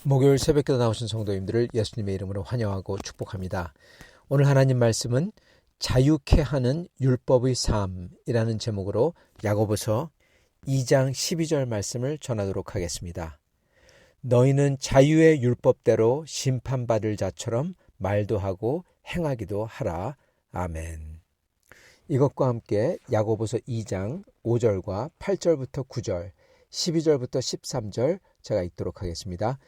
목요일 새벽기도 나오신 성도님들을 예수님의 이름으로 환영하고 축복합니다. 오늘 하나님 말씀은 자유케 하는 율법의 삶이라는 제목으로 야고보서 2장 12절 말씀을 전하도록 하겠습니다. 너희는 자유의 율법대로 심판받을 자처럼 말도 하고 행하기도 하라. 아멘. 이것과 함께 야고보서 2장 5절과 8절부터 9절, 12절부터 13절 제가 읽도록 하겠습니다.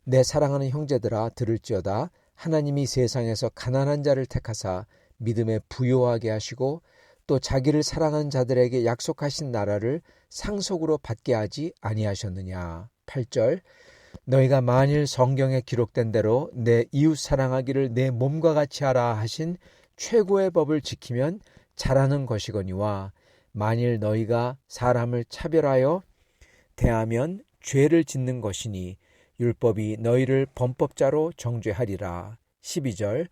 내 사랑하는 형제들아 들을지어다. 하나님이 세상에서 가난한 자를 택하사 믿음에 부요하게 하시고 또 자기를 사랑하는 자들에게 약속하신 나라를 상속으로 받게 하지 아니하셨느냐. 8절 너희가 만일 성경에 기록된 대로 내 이웃 사랑하기를 내 몸과 같이 하라 하신 최고의 법을 지키면 잘하는 것이거니와 만일 너희가 사람을 차별하여 대하면 죄를 짓는 것이니 율법이 너희를 범법자로 정죄하리라. 12절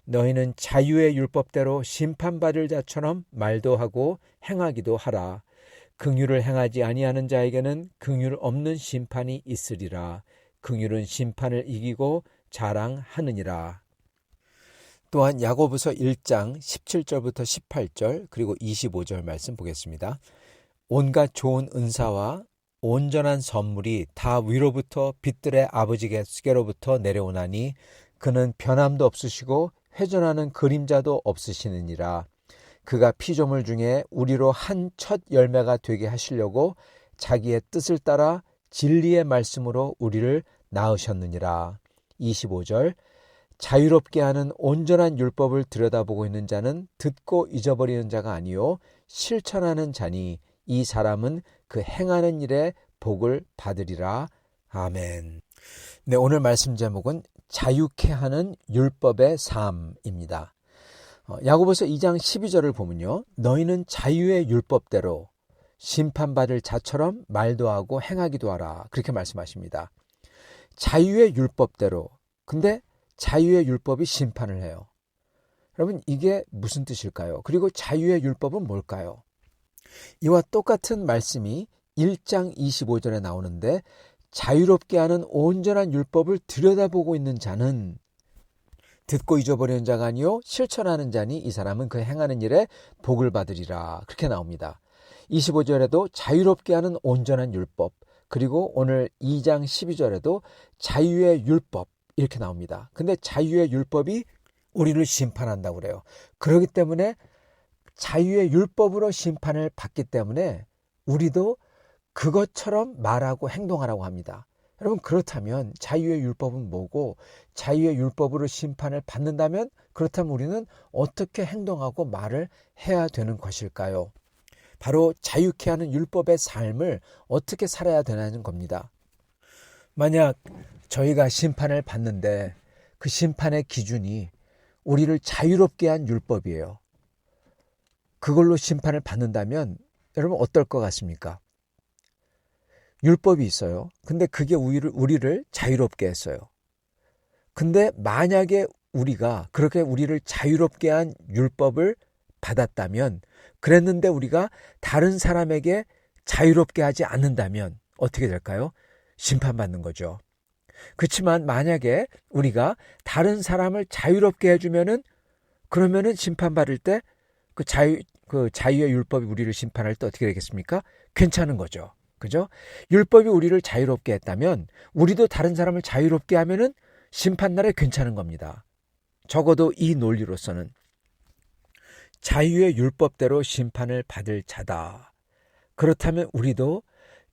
너희는 자유의 율법대로 심판받을 자처럼 말도 하고 행하기도 하라. 긍휼을 행하지 아니하는 자에게는 긍휼 없는 심판이 있으리라. 긍휼은 심판을 이기고 자랑하느니라. 또한 야고보서 1장 17절부터 18절 그리고 25절 말씀 보겠습니다. 온갖 좋은 은사와 온전한 선물이 다 위로부터 빛들의 아버지께로부터 내려오나니 그는 변함도 없으시고 회전하는 그림자도 없으시느니라. 그가 피조물 중에 우리로 한 첫 열매가 되게 하시려고 자기의 뜻을 따라 진리의 말씀으로 우리를 낳으셨느니라. 25절 자유롭게 하는 온전한 율법을 들여다보고 있는 자는 듣고 잊어버리는 자가 아니요 실천하는 자니 이 사람은 그 행하는 일에 복을 받으리라. 아멘. 네, 오늘 말씀 제목은 자유케 하는 율법의 삶입니다. 야고보서 2장 12절을 보면요. 너희는 자유의 율법대로 심판받을 자처럼 말도 하고 행하기도 하라. 그렇게 말씀하십니다. 자유의 율법대로. 근데 자유의 율법이 심판을 해요. 여러분 이게 무슨 뜻일까요? 그리고 자유의 율법은 뭘까요? 이와 똑같은 말씀이 1장 25절에 나오는데 자유롭게 하는 온전한 율법을 들여다보고 있는 자는 듣고 잊어버리는 자가 아니요 실천하는 자니 이 사람은 그 행하는 일에 복을 받으리라. 그렇게 나옵니다. 25절에도 자유롭게 하는 온전한 율법, 그리고 오늘 2장 12절에도 자유의 율법 이렇게 나옵니다. 근데 자유의 율법이 우리를 심판한다고 그래요. 그렇기 때문에 자유의 율법으로 심판을 받기 때문에 우리도 그것처럼 말하고 행동하라고 합니다. 여러분 그렇다면 자유의 율법은 뭐고 자유의 율법으로 심판을 받는다면 그렇다면 우리는 어떻게 행동하고 말을 해야 되는 것일까요? 바로 자유케 하는 율법의 삶을 어떻게 살아야 되는 겁니다. 만약 저희가 심판을 받는데 그 심판의 기준이 우리를 자유롭게 한 율법이에요. 그걸로 심판을 받는다면 여러분 어떨 것 같습니까? 율법이 있어요. 근데 그게 우리를 자유롭게 했어요. 근데 만약에 우리가 그렇게 우리를 자유롭게 한 율법을 받았다면, 그랬는데 우리가 다른 사람에게 자유롭게 하지 않는다면 어떻게 될까요? 심판받는 거죠. 그렇지만 만약에 우리가 다른 사람을 자유롭게 해주면은 그러면은 심판받을 때 그 자유의 율법이 우리를 심판할 때 어떻게 되겠습니까? 괜찮은 거죠. 그죠? 율법이 우리를 자유롭게 했다면 우리도 다른 사람을 자유롭게 하면은 심판날에 괜찮은 겁니다. 적어도 이 논리로서는 자유의 율법대로 심판을 받을 자다. 그렇다면 우리도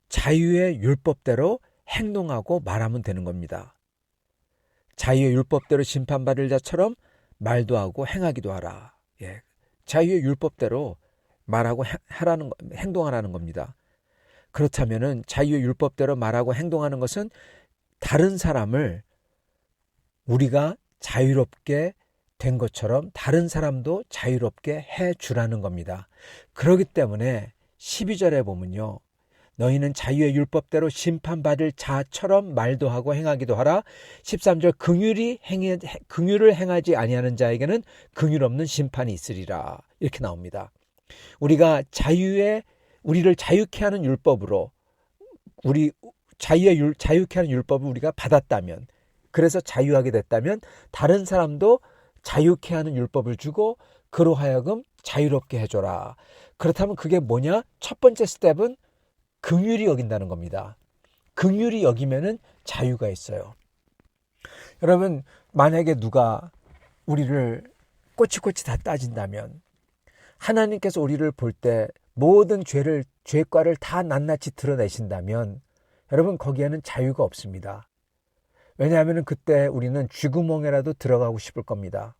자유의 율법대로 행동하고 말하면 되는 겁니다. 자유의 율법대로 심판받을 자처럼 말도 하고 행하기도 하라. 예. 자유의 율법대로 말하고 행동하라는 겁니다. 그렇다면은 자유의 율법대로 말하고 행동하는 것은 다른 사람을 우리가 자유롭게 된 것처럼 다른 사람도 자유롭게 해 주라는 겁니다. 그렇기 때문에 12절에 보면요. 너희는 자유의 율법대로 심판받을 자처럼 말도 하고 행하기도 하라. 13절 긍휼을 행하지 아니하는 자에게는 긍휼 없는 심판이 있으리라. 이렇게 나옵니다. 우리가 우리를 자유케 하는 율법으로 자유케 하는 율법을 우리가 받았다면, 그래서 자유하게 됐다면 다른 사람도 자유케 하는 율법을 주고 그로 하여금 자유롭게 해줘라. 그렇다면 그게 뭐냐? 첫 번째 스텝은 긍휼히 여긴다는 겁니다. 긍휼히 여기면은 자유가 있어요. 여러분, 만약에 누가 우리를 꼬치꼬치 다 따진다면, 하나님께서 우리를 볼 때 모든 죄과를 다 낱낱이 드러내신다면 여러분, 거기에는 자유가 없습니다. 왜냐하면 그때 우리는 쥐구멍에라도 들어가고 싶을 겁니다.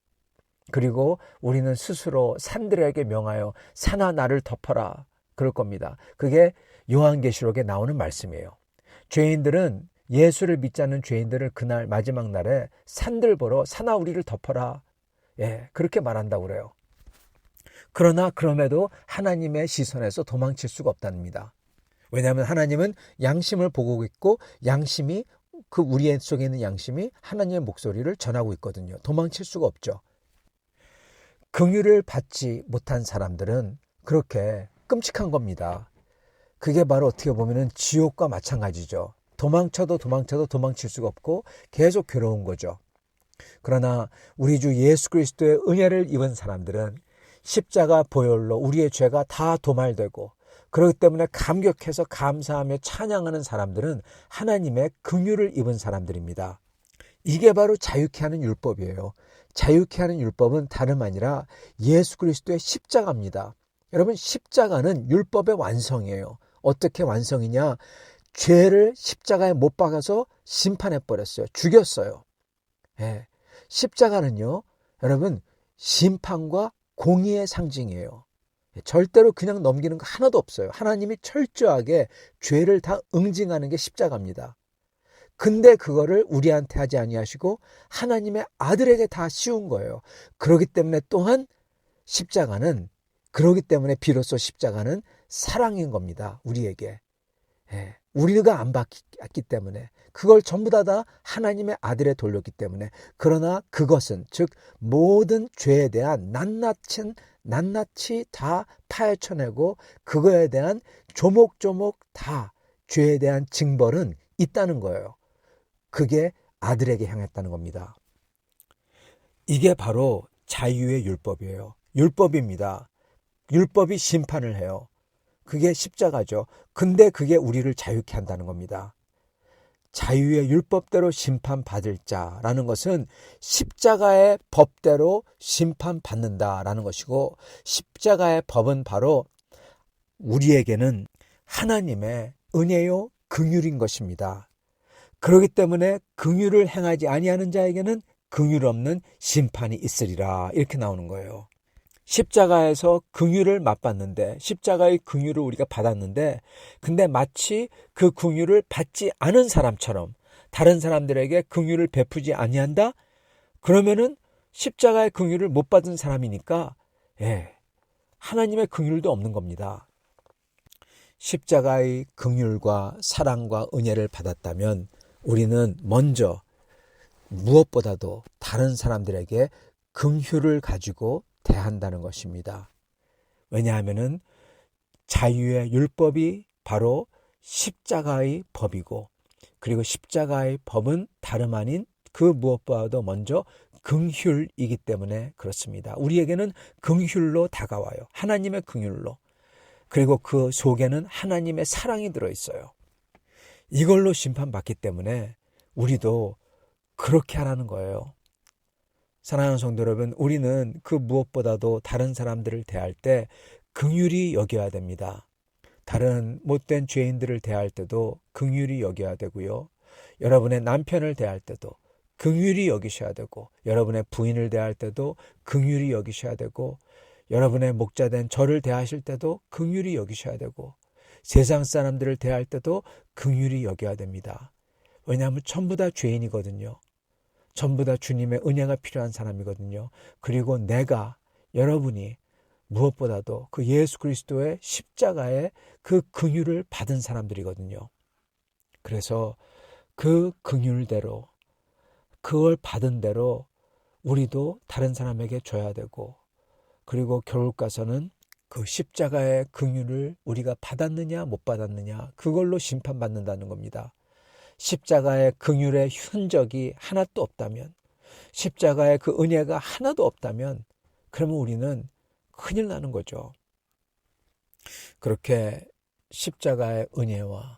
그리고 우리는 스스로 산들에게 명하여 산아 나를 덮어라 그럴 겁니다. 그게 요한계시록에 나오는 말씀이에요. 죄인들은, 예수를 믿지 않는 죄인들을 그날 마지막 날에 산들 보러 산아 우리를 덮어라, 그렇게 말한다고 그래요. 그러나 그럼에도 하나님의 시선에서 도망칠 수가 없답니다. 왜냐하면 하나님은 양심을 보고 있고, 양심이, 그 우리 속에 있는 양심이 하나님의 목소리를 전하고 있거든요. 도망칠 수가 없죠. 긍휼을 받지 못한 사람들은 그렇게 끔찍한 겁니다. 그게 바로 어떻게 보면 지옥과 마찬가지죠. 도망쳐도 도망칠 수가 없고 계속 괴로운 거죠. 그러나 우리 주 예수 그리스도의 은혜를 입은 사람들은 십자가 보혈로 우리의 죄가 다 도말되고, 그렇기 때문에 감격해서 감사하며 찬양하는 사람들은 하나님의 긍휼을 입은 사람들입니다. 이게 바로 자유케 하는 율법이에요. 자유케 하는 율법은 다름 아니라 예수 그리스도의 십자가입니다. 여러분, 십자가는 율법의 완성이에요. 어떻게 완성이냐? 죄를 십자가에 못 박아서 심판해버렸어요. 죽였어요. 십자가는요, 여러분, 심판과 공의의 상징이에요. 절대로 그냥 넘기는 거 하나도 없어요. 하나님이 철저하게 죄를 다 응징하는 게 십자가입니다. 근데 그거를 우리한테 하지 아니하시고 하나님의 아들에게 다 씌운 거예요. 그렇기 때문에 또한 십자가는, 그렇기 때문에 비로소 십자가는 사랑인 겁니다. 우리에게. 우리가 안 받기 때문에, 그걸 전부 다 하나님의 아들에 돌렸기 때문에. 그러나 그것은, 즉 모든 죄에 대한 낱낱이 다 파헤쳐내고 그거에 대한 조목조목 다 죄에 대한 징벌은 있다는 거예요. 그게 아들에게 향했다는 겁니다. 이게 바로 자유의 율법이에요. 율법입니다. 율법이 심판을 해요. 그게 십자가죠. 근데 그게 우리를 자유케 한다는 겁니다. 자유의 율법대로 심판받을 자라는 것은 십자가의 법대로 심판받는다라는 것이고, 십자가의 법은 바로 우리에게는 하나님의 은혜요 긍휼인 것입니다. 그렇기 때문에 긍휼을 행하지 아니하는 자에게는 긍휼 없는 심판이 있으리라, 이렇게 나오는 거예요. 십자가에서 긍휼을 맛봤는데, 십자가의 긍휼을 우리가 받았는데, 근데 마치 그 긍휼을 받지 않은 사람처럼 다른 사람들에게 긍휼을 베푸지 아니한다? 그러면은 십자가의 긍휼을 못 받은 사람이니까 하나님의 긍휼도 없는 겁니다. 십자가의 긍휼과 사랑과 은혜를 받았다면 우리는 먼저 무엇보다도 다른 사람들에게 긍휼을 가지고 대한다는 것입니다. 왜냐하면은 자유의 율법이 바로 십자가의 법이고, 그리고 십자가의 법은 다름 아닌 그 무엇보다도 먼저 긍휼이기 때문에 그렇습니다. 우리에게는 긍휼로 다가와요. 하나님의 긍휼로. 그리고 그 속에는 하나님의 사랑이 들어있어요. 이걸로 심판받기 때문에 우리도 그렇게 하라는 거예요. 사랑하는 성도 여러분, 우리는 그 무엇보다도 다른 사람들을 대할 때 긍휼히 여겨야 됩니다. 다른 못된 죄인들을 대할 때도 긍휼히 여겨야 되고요. 여러분의 남편을 대할 때도 긍휼히 여기셔야 되고, 여러분의 부인을 대할 때도 긍휼히 여기셔야 되고, 여러분의 목자된 저를 대하실 때도 긍휼히 여기셔야 되고, 세상 사람들을 대할 때도 긍휼히 여겨야 됩니다. 왜냐하면 전부 다 죄인이거든요. 전부 다 주님의 은혜가 필요한 사람이거든요. 그리고 여러분이 무엇보다도 그 예수 그리스도의 십자가의 그 긍휼을 받은 사람들이거든요. 그래서 그 긍휼대로, 그걸 받은 대로 우리도 다른 사람에게 줘야 되고, 그리고 결국 가서는 그 십자가의 긍휼을 우리가 받았느냐 못 받았느냐, 그걸로 심판받는다는 겁니다. 십자가의 긍휼의 흔적이 하나도 없다면, 십자가의 그 은혜가 하나도 없다면, 그러면 우리는 큰일 나는 거죠. 그렇게 십자가의 은혜와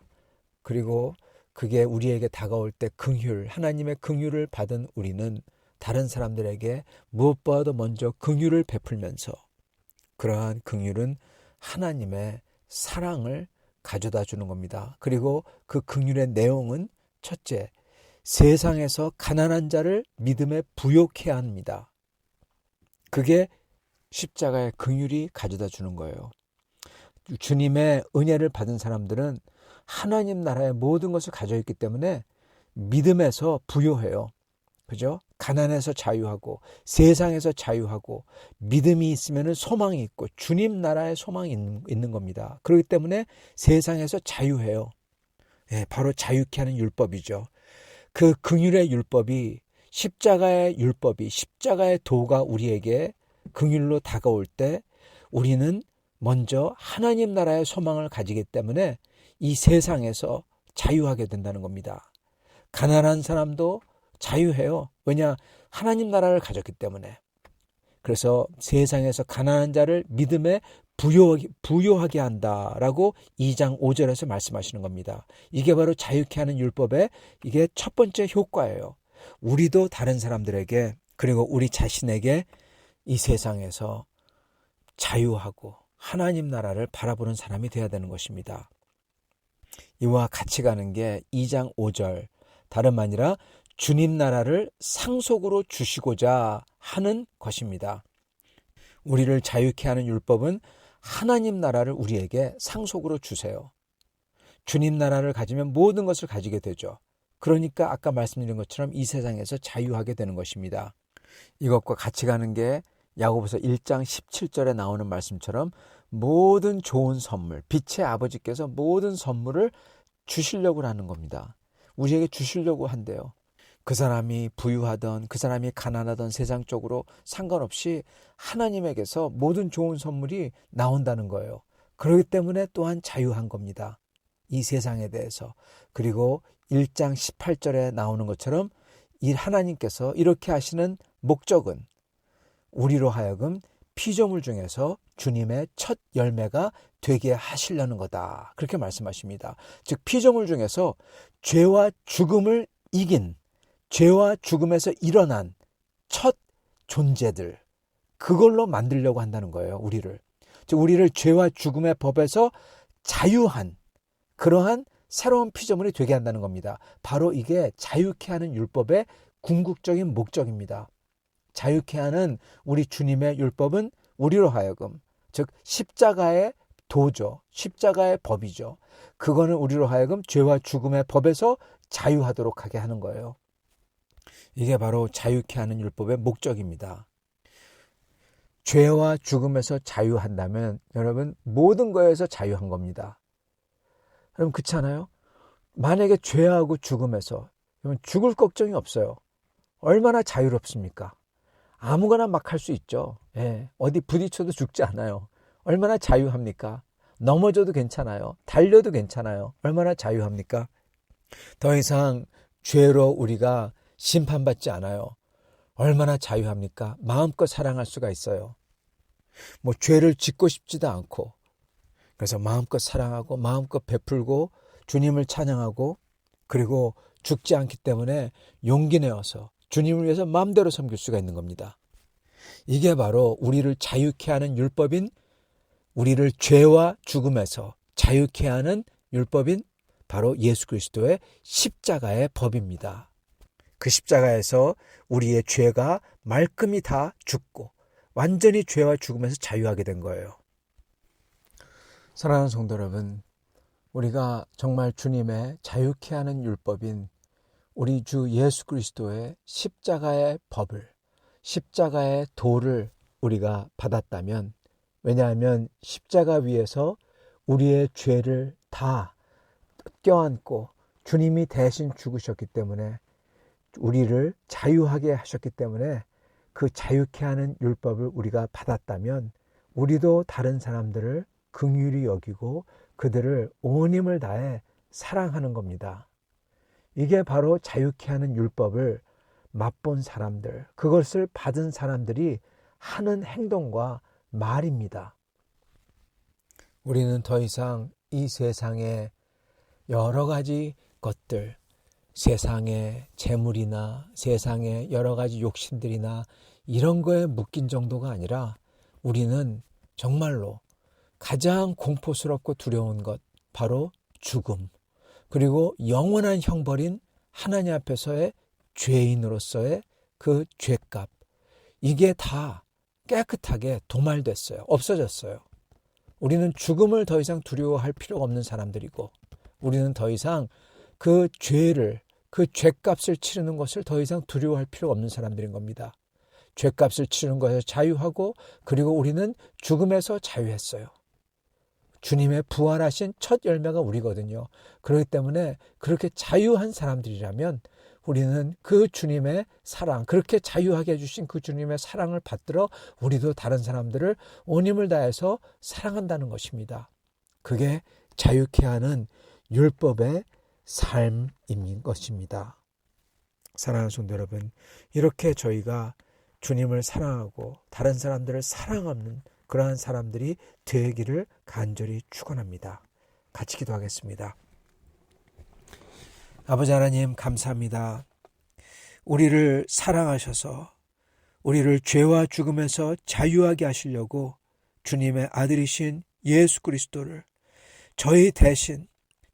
그리고 그게 우리에게 다가올 때 긍휼, 하나님의 긍휼을 받은 우리는 다른 사람들에게 무엇보다도 먼저 긍휼을 베풀면서 그러한 긍휼은 하나님의 사랑을 가져다 주는 겁니다. 그리고 그 긍휼의 내용은 첫째, 세상에서 가난한 자를 믿음에 부욕해야 합니다. 그게 십자가의 긍휼이 가져다 주는 거예요. 주님의 은혜를 받은 사람들은 하나님 나라의 모든 것을 가지고 있기 때문에 믿음에서 부요해요. 그죠? 가난에서 자유하고 세상에서 자유하고 믿음이 있으면 소망이 있고 주님 나라에 소망이 있는 겁니다. 그렇기 때문에 세상에서 자유해요. 예, 바로 자유케 하는 율법이죠. 그 긍휼의 율법이 십자가의 율법이 십자가의 도가 우리에게 긍휼로 다가올 때 우리는 먼저 하나님 나라의 소망을 가지기 때문에 이 세상에서 자유하게 된다는 겁니다. 가난한 사람도 자유해요. 왜냐? 하나님 나라를 가졌기 때문에. 그래서 세상에서 가난한 자를 믿음에 부요하게 한다라고 2장 5절에서 말씀하시는 겁니다. 이게 바로 자유케 하는 율법의 이게 첫 번째 효과예요. 우리도 다른 사람들에게 그리고 우리 자신에게 이 세상에서 자유하고 하나님 나라를 바라보는 사람이 되어야 되는 것입니다. 이와 같이 가는 게 2장 5절 다름 아니라 주님 나라를 상속으로 주시고자 하는 것입니다. 우리를 자유케 하는 율법은 하나님 나라를 우리에게 상속으로 주세요. 주님 나라를 가지면 모든 것을 가지게 되죠. 그러니까 아까 말씀드린 것처럼 이 세상에서 자유하게 되는 것입니다. 이것과 같이 가는 게 야고보서 1장 17절에 나오는 말씀처럼 모든 좋은 선물, 빛의 아버지께서 모든 선물을 주시려고 하는 겁니다. 우리에게 주시려고 한대요. 그 사람이 부유하던 그 사람이 가난하던 세상적으로 상관없이 하나님에게서 모든 좋은 선물이 나온다는 거예요. 그렇기 때문에 또한 자유한 겁니다. 이 세상에 대해서. 그리고 1장 18절에 나오는 것처럼 이 하나님께서 이렇게 하시는 목적은 우리로 하여금 피조물 중에서 주님의 첫 열매가 되게 하시려는 거다. 그렇게 말씀하십니다. 즉 피조물 중에서 죄와 죽음을 이긴 죄와 죽음에서 일어난 첫 존재들 그걸로 만들려고 한다는 거예요. 우리를. 즉 우리를 죄와 죽음의 법에서 자유한 그러한 새로운 피조물이 되게 한다는 겁니다. 바로 이게 자유케 하는 율법의 궁극적인 목적입니다. 자유케 하는 우리 주님의 율법은 우리로 하여금 즉 십자가의 도죠. 십자가의 법이죠. 그거는 우리로 하여금 죄와 죽음의 법에서 자유하도록 하게 하는 거예요. 이게 바로 자유케 하는 율법의 목적입니다. 죄와 죽음에서 자유한다면 여러분 모든 거에서 자유한 겁니다. 여러분 그렇잖아요? 만약에 죄하고 죽음에서 여러분 죽을 걱정이 없어요. 얼마나 자유롭습니까? 아무거나 막 할 수 있죠. 예, 어디 부딪혀도 죽지 않아요. 얼마나 자유합니까? 넘어져도 괜찮아요. 달려도 괜찮아요. 얼마나 자유합니까? 더 이상 죄로 우리가 심판받지 않아요. 얼마나 자유합니까? 마음껏 사랑할 수가 있어요. 뭐 죄를 짓고 싶지도 않고 그래서 마음껏 사랑하고 마음껏 베풀고 주님을 찬양하고 그리고 죽지 않기 때문에 용기 내어서 주님을 위해서 마음대로 섬길 수가 있는 겁니다. 이게 바로 우리를 자유케 하는 율법인 우리를 죄와 죽음에서 자유케 하는 율법인 바로 예수 그리스도의 십자가의 법입니다. 그 십자가에서 우리의 죄가 말끔히 다 죽고 완전히 죄와 죽음에서 자유하게 된 거예요. 사랑하는 성도 여러분, 우리가 정말 주님의 자유케 하는 율법인 우리 주 예수 그리스도의 십자가의 법을, 십자가의 도를 우리가 받았다면, 왜냐하면 십자가 위에서 우리의 죄를 다 껴안고 주님이 대신 죽으셨기 때문에 우리를 자유하게 하셨기 때문에 그 자유케 하는 율법을 우리가 받았다면 우리도 다른 사람들을 긍휼히 여기고 그들을 온 힘을 다해 사랑하는 겁니다. 이게 바로 자유케 하는 율법을 맛본 사람들, 그것을 받은 사람들이 하는 행동과 말입니다. 우리는 더 이상 이 세상에 여러 가지 것들, 세상의 재물이나 세상의 여러 가지 욕심들이나 이런 거에 묶인 정도가 아니라 우리는 정말로 가장 공포스럽고 두려운 것, 바로 죽음, 그리고 영원한 형벌인 하나님 앞에서의 죄인으로서의 그 죄값, 이게 다 깨끗하게 도말됐어요. 없어졌어요. 우리는 죽음을 더 이상 두려워할 필요가 없는 사람들이고, 우리는 더 이상 그 죄를, 그 죄값을 치르는 것을 더 이상 두려워할 필요가 없는 사람들인 겁니다. 죄값을 치르는 것에서 자유하고, 그리고 우리는 죽음에서 자유했어요. 주님의 부활하신 첫 열매가 우리거든요. 그렇기 때문에 그렇게 자유한 사람들이라면 우리는 그 주님의 사랑, 그렇게 자유하게 해주신 그 주님의 사랑을 받들어 우리도 다른 사람들을 온 힘을 다해서 사랑한다는 것입니다. 그게 자유케 하는 율법의 삶인 것입니다. 사랑하는 성도 여러분, 이렇게 저희가 주님을 사랑하고 다른 사람들을 사랑하는 그러한 사람들이 되기를 간절히 축원합니다. 같이 기도하겠습니다. 아버지 하나님, 감사합니다. 우리를 사랑하셔서 우리를 죄와 죽음에서 자유하게 하시려고 주님의 아들이신 예수 그리스도를 저희 대신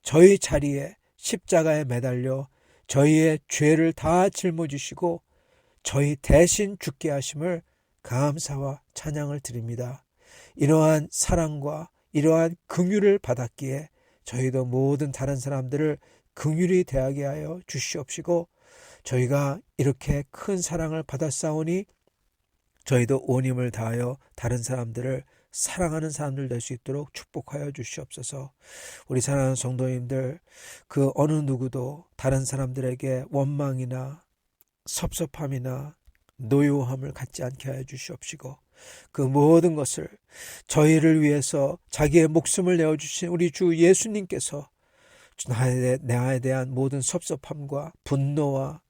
저희 자리에 십자가에 매달려 저희의 죄를 다 짊어지시고 저희 대신 죽게 하심을 감사와 찬양을 드립니다. 이러한 사랑과 이러한 긍휼을 받았기에 저희도 모든 다른 사람들을 긍휼히 대하게 하여 주시옵시고, 저희가 이렇게 큰 사랑을 받았사오니 저희도 온 힘을 다하여 다른 사람들을 사랑하는 사람들 될 수 있도록 축복하여 주시옵소서. 우리 사랑하는 성도님들, 그 어느 누구도 다른 사람들에게 원망이나 섭섭함이나 노여함을 갖지 않게 하여 주시옵시고, 그 모든 것을 저희를 위해서 자기의 목숨을 내어주신 우리 주 예수님께서 나에 대한 모든 섭섭함과 분노와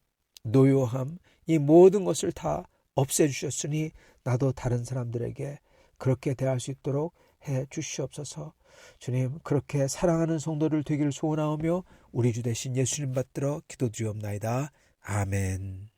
노여함, 이 모든 것을 다 없애주셨으니 나도 다른 사람들에게 그렇게 대할 수 있도록 해 주시옵소서. 주님, 그렇게 사랑하는 성도들 되기를 소원하오며 우리 주 되신 예수님 받들어 기도드리옵나이다. 아멘.